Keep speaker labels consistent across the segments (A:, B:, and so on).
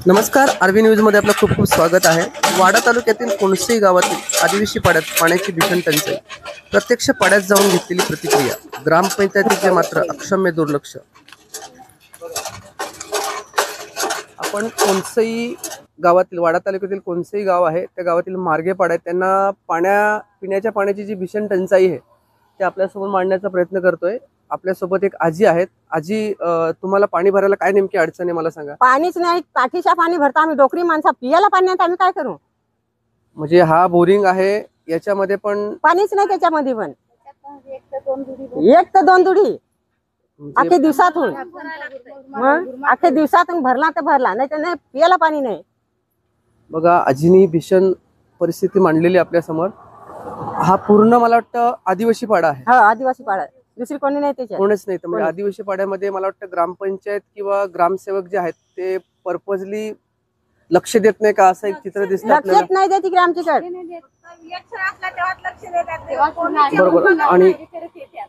A: नमस्कार, RB news मध्ये आपलं खूप खूप स्वागत आहे। वाडा तालुक्यातील कोणसेही गावातील आदिवासी पाड्यात पाण्याची भीषण टंचाई, प्रत्यक्ष पाड्यात जाऊन घेतलेली प्रतिक्रिया, ग्रामपंचायतीचे मात्र अक्षम्य दुर्लक्ष। आपण कोणसेही गावातील वाडा तालुक्यातील कोणसेही गाव आहे त्या गावातील मार्गे पाड्यात त्यांना पिण्याच्या पाण्याची जी भीषण टंचाई आहे ते आपल्यासमोर मांडण्याचा प्रयत्न करतोय। आपल्यासोबत एक आजी आहेत। आजी, तुम्हाला पाणी भरायला काय नेमकी अडचण आहे मला सांगा।
B: पाणीच नाही, टाकीच्या पाणी भरता आम्ही डोकरी माणसं, पियाला पाणी नाही आम्ही काय करू?
A: म्हणजे हा बोरिंग आहे, याच्यामध्ये पण
B: पाणीच नाही, त्याच्यामध्ये पण एक तर दोन दुडी अख्खे दिवसातून, मग अख्खे दिवसातून भरला तर भरला, नाही तर नाही, पियाला पाणी नाही।
A: बघा, आजीनी भीषण परिस्थिती मांडलेली आपल्या समोर। हा पूर्ण मला वाटतं आदिवासी पाडा आहे।
B: हा, आदिवासी पाडा, दुसरी कोणी नाही त्याच्यात,
A: कोणच नाही। तर म्हणजे आदिवासी पाड्यामध्ये मला वाटतं ग्रामपंचायत किंवा ग्रामसेवक जे आहेत ते पर्पजली लक्ष देत नाही का, असं एक चित्र दिसतं आपल्याला।
B: लक्षात नाही देत इकडे आमच्याकडे।
A: बरोबर, आणि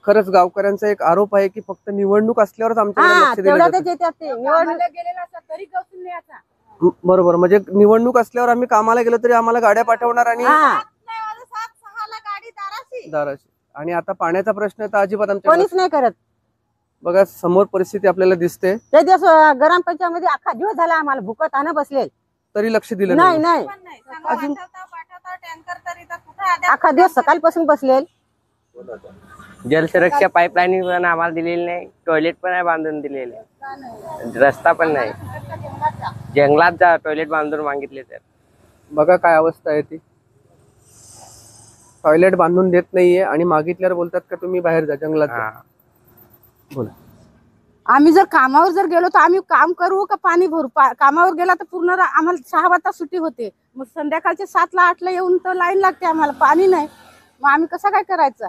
A: खरंच गावकऱ्यांचा एक आरोप आहे की फक्त निवडणूक असल्यावरच आमच्याकडे लक्ष दिलं जातं। बरोबर, म्हणजे निवडणूक असल्यावर आम्ही कामाला गेलो तरी आम्हाला गाड्या पाठवणार आणि दाराशी, आणि आता पाण्याचा प्रश्न तर अजिबात आमच्याकडे
B: कोणीच नाही करत।
A: बघा, समोर परिस्थिती आपल्याला दिसते।
B: ते दिवस ग्रामपंचायत मध्ये अख्खा दिवस झाला आम्हाला भुकत आणा बसले
A: तरी लक्ष दिलं
B: नाही। नाही, अख्खा दिवस सकाळपासून बसले।
C: जलसुरक्षा पाईपलाईन पण आम्हाला दिलेली नाही, टॉयलेट पण नाही बांधून दिलेले, रस्ता पण नाही, जंगलात जा टॉयलेट बांधून मागितले तर।
A: बघा काय अवस्था आहे ती, टॉयलेट बांधून देत नाहीये आणि मागितल्यावर बोलतात का तुम्ही बाहेर जा, जंगलात जा। बोला,
D: आम्ही जर कामावर जर गेलो तर आम्ही काम करू का पाणी भरू? कामावर गेला तर पूर्ण आम्हाला 6 वाजता सुट्टी होते, मग संध्याकाळचे 7 ला 8 ला येऊन तर लाईन लागते आम्हाला, पाणी नाही, मग आम्ही कसं काय करायचं?